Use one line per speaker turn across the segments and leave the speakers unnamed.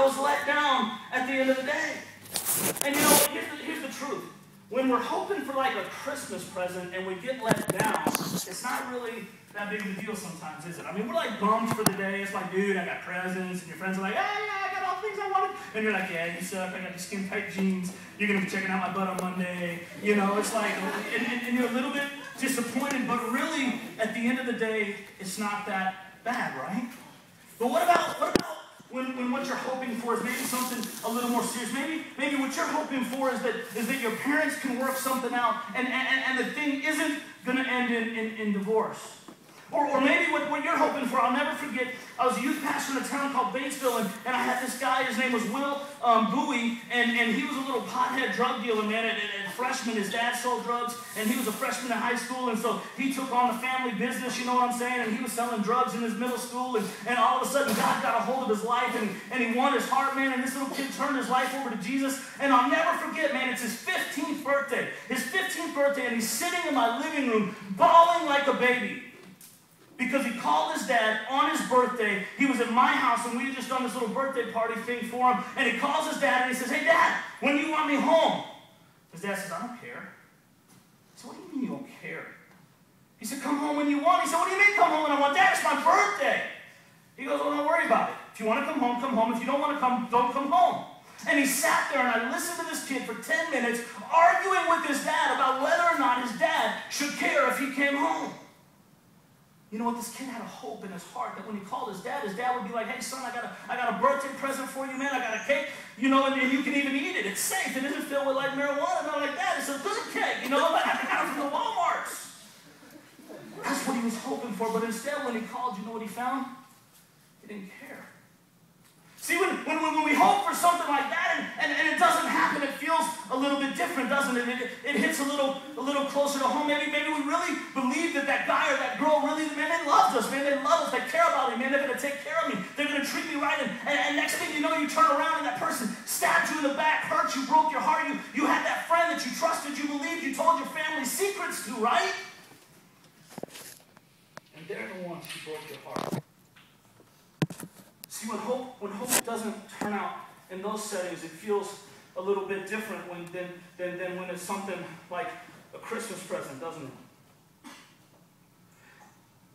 I was let down at the end of the day. And you know, here's the truth. When we're hoping for like a Christmas present and we get let down, it's not really that big of a deal sometimes, is it? I mean, we're like bummed for the day. It's like, dude, I got presents. And your friends are like, yeah, I got all the things I wanted. And you're like, yeah, you suck. I got these skin tight jeans. You're going to be checking out my butt on Monday. You know, it's like, and you're a little bit disappointed. But really, at the end of the day, it's not that bad, right? But what about when what you're hoping for is maybe something a little more serious? Maybe what you're hoping for is that your parents can work something out and the thing isn't going to end in divorce. Or maybe what you're hoping for, I'll never forget, I was a youth pastor in a town called Batesville, and I had this guy, his name was Will Bowie, and he was a little pothead drug dealer, man, and freshman, his dad sold drugs, and he was a freshman in high school, and so he took on the family business, you know what I'm saying, and he was selling drugs in his middle school, and all of a sudden God got a hold of his life, and he won his heart, man, and this little kid turned his life over to Jesus, and I'll never forget, man, it's his 15th birthday, and he's sitting in my living room, bawling like a baby. Because he called his dad on his birthday. He was at my house, and we had just done this little birthday party thing for him. And he calls his dad, and he says, hey, Dad, when do you want me home? His dad says, I don't care. I said, what do you mean you don't care? He said, come home when you want. He said, what do you mean come home when I want? Dad, it's my birthday. He goes, well, don't worry about it. If you want to come home, come home. If you don't want to come, don't come home. And he sat there, and I listened to this kid for 10 minutes arguing with his dad about whether or not his dad should care if he came home. You know what? This kid had a hope in his heart that when he called his dad would be like, hey, son, I got a birthday present for you, man. I got a cake, you know, and you can even eat it. It's safe. It isn't filled with, like, marijuana, nothing like that. It's a good cake, you know, like I got it from the Walmarts. That's what he was hoping for. But instead, when he called, you know what he found? He didn't care. See, when we hope for something like that and it doesn't happen, it feels a little bit different, doesn't it? It hits a little closer to home. Maybe we really believe that guy or that girl really, man, they loved us, man. They love us. They care about me, man. They're going to take care of me. They're going to treat me right. And next thing you know, you turn around and that person stabbed you in the back, hurt you, broke your heart. You had that friend that you trusted, you believed, you told your family secrets to, right? And they're the ones who broke your heart. See, when hope doesn't turn out in those settings, it feels a little bit different than when it's something like a Christmas present, doesn't it?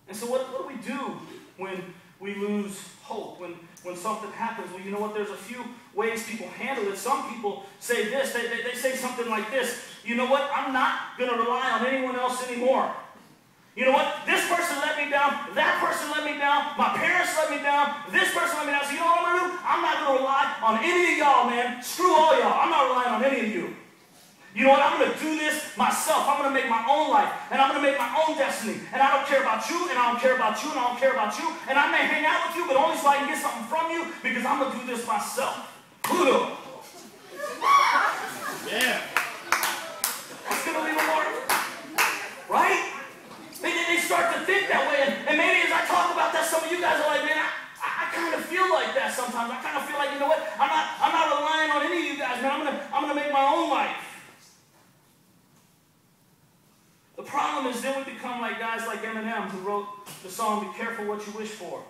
And so what do we do when we lose hope, when something happens? Well, you know what? There's a few ways people handle it. Some people say this. They say something like this. You know what? I'm not going to rely on anyone else anymore. You know what? This person let me down. That person let me down. My parents let me down. This person let me down. So you know what I'm going to do? I'm not going to rely on any of y'all, man. Screw all y'all. I'm not relying on any of you. You know what? I'm going to do this myself. I'm going to make my own life. And I'm going to make my own destiny. And I don't care about you. And I don't care about you. And I don't care about you. And I may hang out with you, but only so I can get something from you because I'm going to do this myself. Kudo. Yeah. That's going to leave a mark. Right? They start to think that way, and maybe as I talk about that, some of you guys are like, man, I kind of feel like that sometimes. I kind of feel like, you know what? I'm not relying on any of you guys, man. I'm gonna make my own life. The problem is then we become like guys like Eminem who wrote the song, "Be Careful What You Wish For."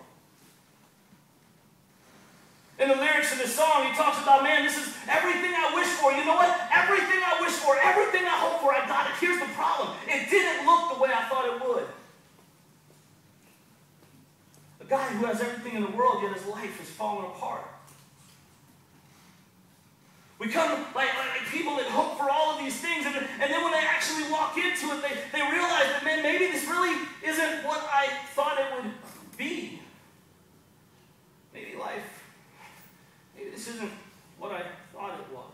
In the lyrics of this song, he talks about, man, this is everything I wish for. You know what? Everything I wish for, everything I hope for, I got it. Here's the problem. It didn't look the way I thought it would. A guy who has everything in the world, yet his life is falling apart. We come like people that hope for all of these things, and then when they actually walk into it, they realize that, man, maybe this really isn't what I thought it would be. Maybe this isn't what I thought it was.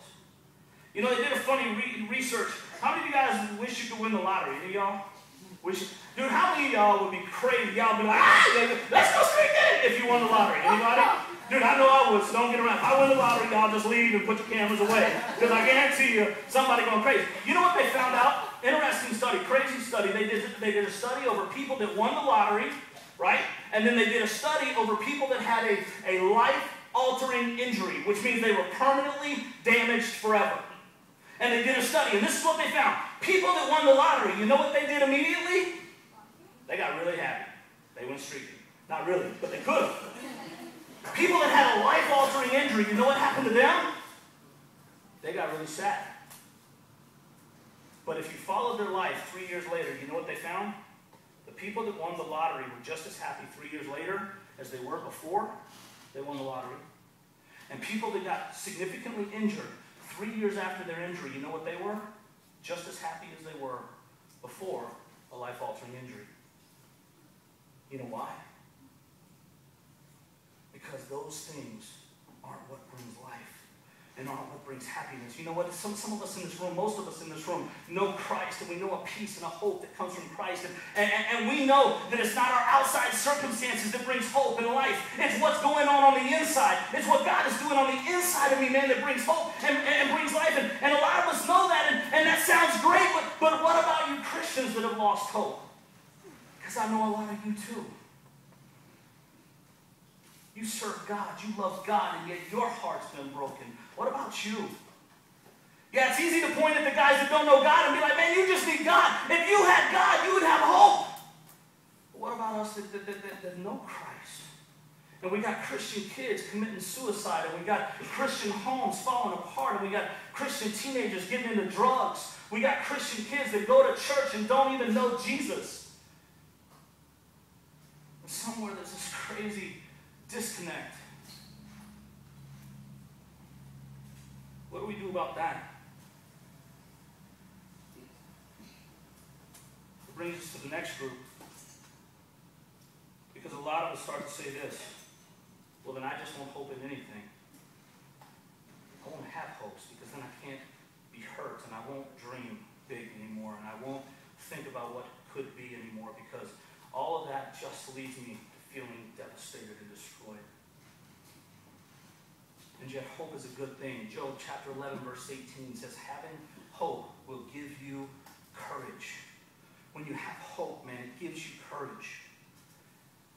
You know, they did a funny research. How many of you guys wish you could win the lottery? Any of y'all? Dude, how many of y'all would be crazy? Y'all would be like, let's go straight in if you won the lottery. Anybody? Dude, I know I would, so don't get around. If I win the lottery, y'all just leave and put your cameras away. Because I guarantee you, somebody going crazy. You know what they found out? Interesting study, crazy study. They did a study over people that won the lottery, right? And then they did a study over people that had a life-altering injury, which means they were permanently damaged forever. And they did a study, and this is what they found. People that won the lottery, you know what they did immediately? They got really happy. They went streaking. Not really, but they could have. People that had a life-altering injury, you know what happened to them? They got really sad. But if you followed their life 3 years later, you know what they found? The people that won the lottery were just as happy 3 years later as they were before they won the lottery. And people that got significantly injured 3 years after their injury, you know what they were? Just as happy as they were before a life-altering injury. You know why? Because those things aren't what brings life and aren't what brings happiness. You know what? Some of us in this room, most of us in this room, know Christ, and we know a peace and a hope that comes from Christ. And we know that it's not our outside circumstances that brings hope and life. It's what's going on the inside. It's what God is doing on the inside of me, man, that brings hope and brings life. And a lot of us know that, and that sounds great, but what about you Christians that have lost hope? Because I know a lot of you too. You serve God, you love God, and yet your heart's been broken. What about you? Yeah, it's easy to point at the guys that don't know God and be like, man, you just need God. If you had God, you would have hope. But what about us that know Christ? And we got Christian kids committing suicide, and we got Christian homes falling apart, and we got Christian teenagers getting into drugs. We got Christian kids that go to church and don't even know Jesus. And somewhere there's this crazy disconnect. What do we do about that? It brings us to the next group. Because a lot of us start to say this. Well, then I just won't hope in anything. I won't have hopes because then I can't be hurt, and I won't dream big anymore, and I won't think about what could be anymore, because all of that just leaves me feeling devastated and destroyed. And yet hope is a good thing. Job chapter 11 verse 18 says, having hope will give you courage. When you have hope, man, it gives you courage.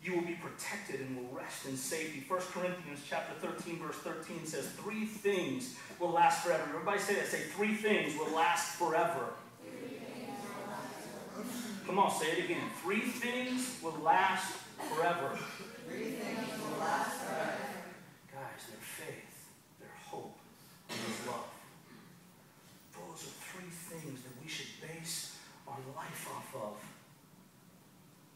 You will be protected and will rest in safety. 1 Corinthians chapter 13 verse 13 says, 3 things will last forever. Everybody say that. Say, 3 things will last forever. Come on, say it again. 3 things will last forever.
3 things will last forever.
Guys, their faith, their hope, and their love. Those are 3 things that we should base our life off of.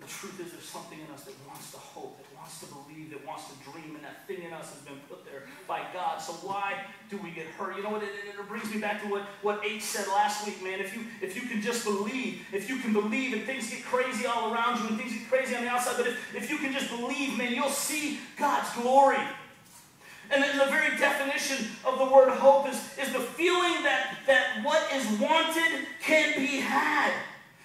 The truth is there's something in us that wants to hope, that wants to believe, that wants to dream, and that thing in us has been put there by God. So why do we get hurt? You know what? It brings me back to what H said last week, man. If you can just believe, if you can believe, and things get crazy all around you, and things get crazy on the outside, but if you can just believe, man, you'll see God's glory. And then the very definition of the word hope is the feeling that what is wanted can be had.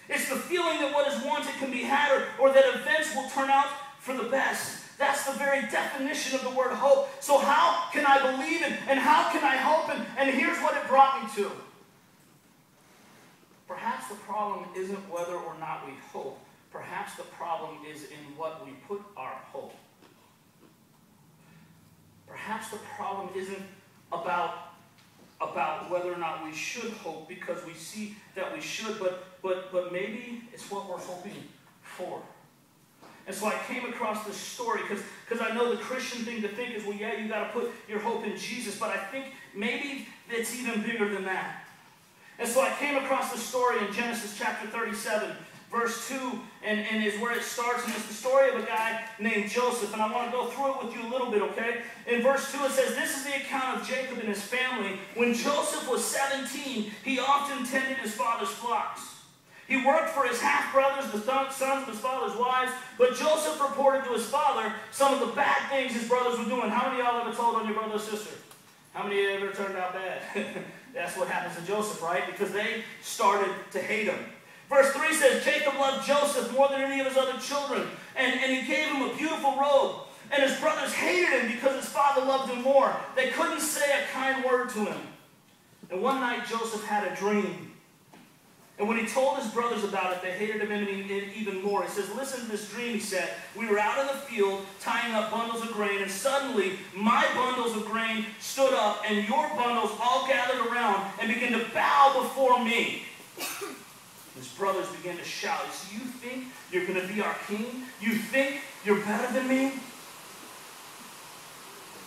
It's the feeling that what is wanted can be had, or that events will turn out for the best. That's the very definition of the word hope. So how can I believe it, and how can I hope? And here's what it brought me to. Perhaps the problem isn't whether or not we hope. Perhaps the problem is in what we put our hope. Perhaps the problem isn't about whether or not we should hope because we see that we should, but maybe it's what we're hoping for. And so I came across this story because I know the Christian thing to think is, well, yeah, you got to put your hope in Jesus, but I think maybe it's even bigger than that. And so I came across this story in Genesis chapter 37, verse 2, and is where it starts, and it's the story of a guy named Joseph, and I want to go through it with you a little bit, okay? In verse 2 it says, this is the account of Jacob and his family. When Joseph was 17, he often tended his father's flocks. He worked for his half-brothers, the sons of his father's wives, but Joseph reported to his father some of the bad things his brothers were doing. How many of y'all ever told on your brother or sister? How many of you ever turned out bad? That's what happens to Joseph, right? Because they started to hate him. Verse 3 says, Jacob loved Joseph more than any of his other children, and he gave him a beautiful robe. And his brothers hated him because his father loved him more. They couldn't say a kind word to him. And one night Joseph had a dream. And when he told his brothers about it, they hated him even more. He says, listen to this dream, he said. We were out in the field tying up bundles of grain, and suddenly my bundles of grain stood up, and your bundles all gathered around and began to bow before me. His brothers began to shout. He said, you think you're going to be our king? You think you're better than me?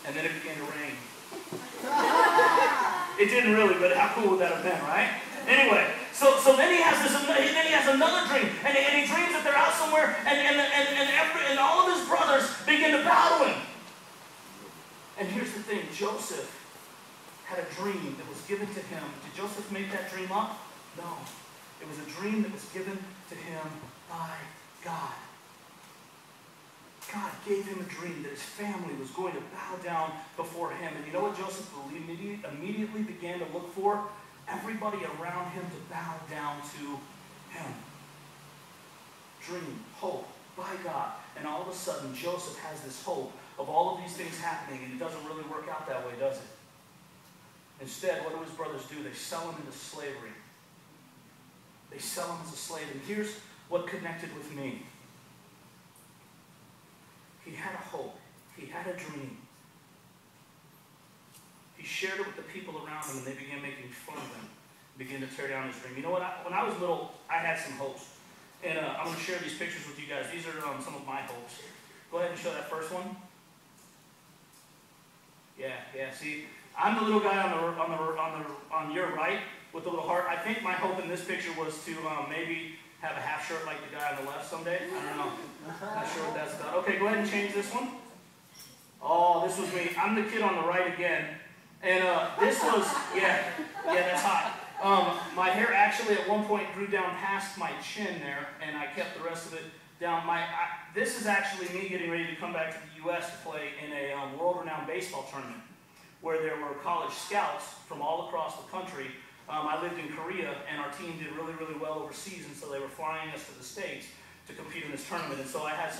And then it began to rain. It didn't really, but how cool would that have been, right? Anyway, so then he has another dream, and he dreams that they're out somewhere, and all of his brothers begin to bow to him. And here's the thing, Joseph had a dream that was given to him. Did Joseph make that dream up? No. It was a dream that was given to him by God. God gave him a dream that his family was going to bow down before him. And you know what Joseph immediately began to look for? Everybody around him to bow down to him. Dream, hope, by God. And all of a sudden, Joseph has this hope of all of these things happening, and it doesn't really work out that way, does it? Instead, what do his brothers do? They sell him into slavery. They sell him as a slave. And here's what connected with me. He had a hope. He had a dream. He shared it with the people around him, and they began making fun of him, began to tear down his dream. You know what? When I was little, I had some hopes. And I'm going to share these pictures with you guys. These are some of my hopes. Go ahead and show that first one. Yeah. See, I'm the little guy on your right with the little heart. I think my hope in this picture was to maybe have a half shirt like the guy on the left someday. I don't know. Not sure what that's about. Okay, go ahead and change this one. Oh, this was me. I'm the kid on the right again. And this was, yeah, that's hot. My hair actually at one point grew down past my chin there, and I kept the rest of it down. This is actually me getting ready to come back to the U.S. to play in a world-renowned baseball tournament where there were college scouts from all across the country. I lived in Korea, and our team did really, really well overseas, and so they were flying us to the States to compete in this tournament. And so I had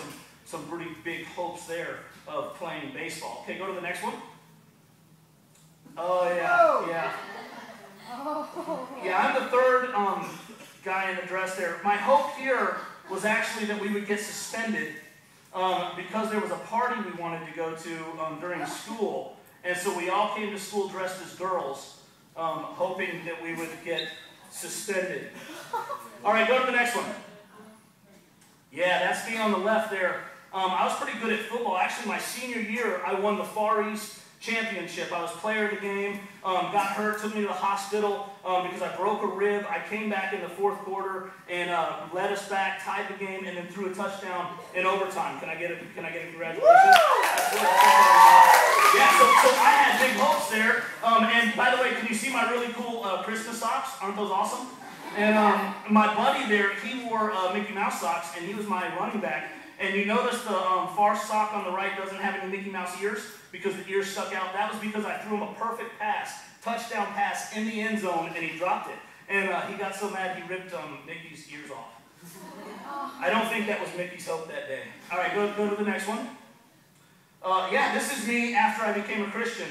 some pretty big hopes there of playing baseball. Okay, go to the next one. Oh, yeah. Yeah, I'm the third guy in the dress there. My hope here was actually that we would get suspended because there was a party we wanted to go to during school. And so we all came to school dressed as girls, hoping that we would get suspended. All right, go to the next one. Yeah, that's me on the left there. I was pretty good at football. Actually, my senior year, I won the Far East Championship. I was player of the game, got hurt, took me to the hospital because I broke a rib. I came back in the fourth quarter and led us back, tied the game, and then threw a touchdown in overtime. Can I get a congratulations? Yeah, so I had big hopes there. And by the way, can you see my really cool Christmas socks? Aren't those awesome? And my buddy there, he wore Mickey Mouse socks, and he was my running back. And you notice the far sock on the right doesn't have any Mickey Mouse ears because the ears stuck out. That was because I threw him a perfect pass, touchdown pass in the end zone, and he dropped it. And he got so mad he ripped Mickey's ears off. I don't think that was Mickey's hope that day. All right, go to the next one. Yeah, this is me after I became a Christian.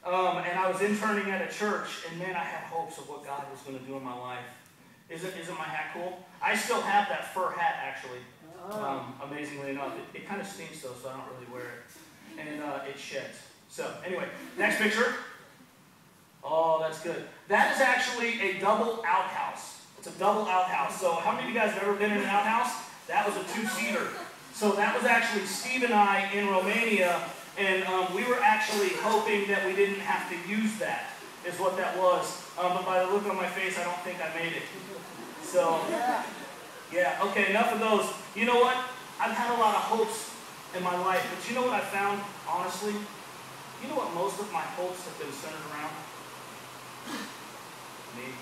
And I was interning at a church, and man, I had hopes of what God was going to do in my life. Isn't my hat cool? I still have that fur hat, actually. Amazingly enough. It kind of stinks, though, so I don't really wear it. And it sheds. So, anyway, next picture. Oh, that's good. That is actually a double outhouse. It's a double outhouse. So, how many of you guys have ever been in an outhouse? That was a two-seater. So, that was actually Steve and I in Romania, and we were actually hoping that we didn't have to use that, is what that was. But by the look on my face, I don't think I made it. So, yeah, okay, enough of those. You know what? I've had a lot of hopes in my life, but you know what I found, honestly? You know what most of my hopes have been centered around? Me.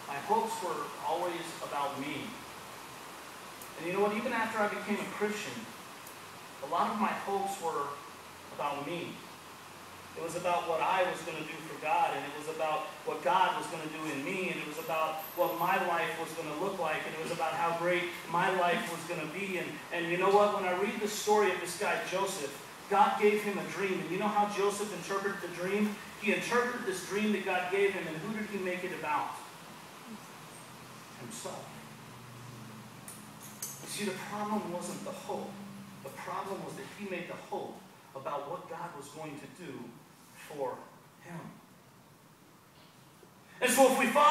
My hopes were always about me. And you know what? Even after I became a Christian, a lot of my hopes were about me. It was about what I was going to do for God, and it was about what God was going to do in me, and it was about what my life was going to look like, and it was about how great my life was going to be. And you know what? When I read the story of this guy, Joseph, God gave him a dream. And you know how Joseph interpreted the dream? He interpreted this dream that God gave him, and who did he make it about? Himself. You see, the problem wasn't the hope. The problem was that he made the hope about what God was going to do for him. And so if we follow